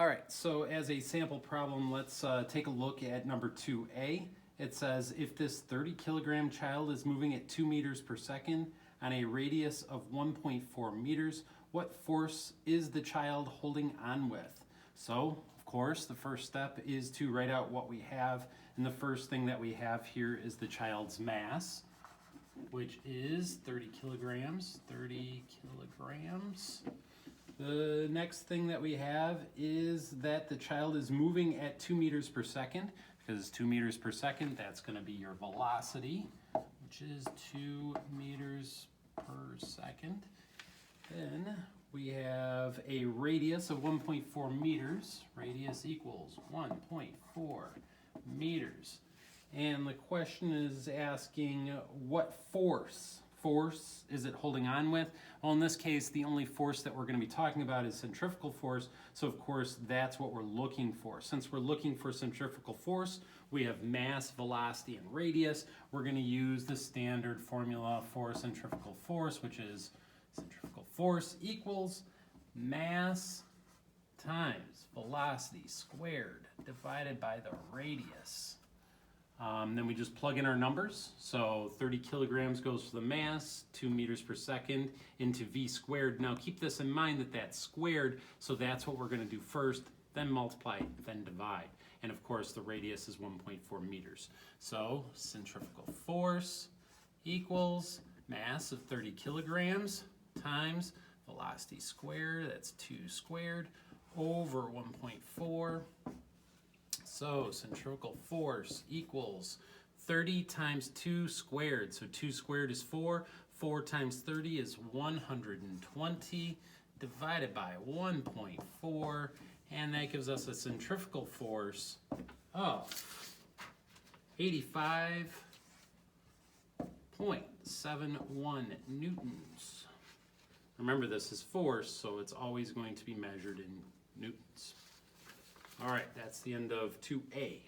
All right, so as a sample problem, let's take a look at number 2A. It says, if this 30 kilogram child is moving at 2 meters per second on a radius of 1.4 meters, what force is the child holding on with? So, of course, the first step is to write out what we have. And the first thing that we have here is the child's mass, which is 30 kilograms. 30 kilograms. The next thing that we have is that the child is moving at 2 meters per second. Because it's 2 meters per second, that's going to be your velocity, which is 2 meters per second. Then we have a radius of 1.4 meters. Radius equals 1.4 meters. And the question is asking what force is it holding on with? Well, in this case, the only force that we're going to be talking about is centrifugal force. So, of course, that's what we're looking for. Since we're looking for centrifugal force, we have mass, velocity, and radius. We're going to use the standard formula for centrifugal force, which is centrifugal force equals mass times velocity squared divided by the radius. Then we just plug in our numbers. So 30 kilograms goes for the mass, 2 meters per second into v squared. Now keep this in mind that that's squared, so that's what we're going to do first, then multiply, then divide. And of course the radius is 1.4 meters. So centrifugal force equals mass of 30 kilograms times velocity squared, that's 2 squared, over 1.4. So centrifugal force equals 30 times 2 squared. So 2 squared is 4. 4 times 30 is 120 divided by 1.4. And that gives us a centrifugal force of 85.71 newtons. Remember, this is force, so it's always going to be measured in newtons. All right, that's the end of 2A.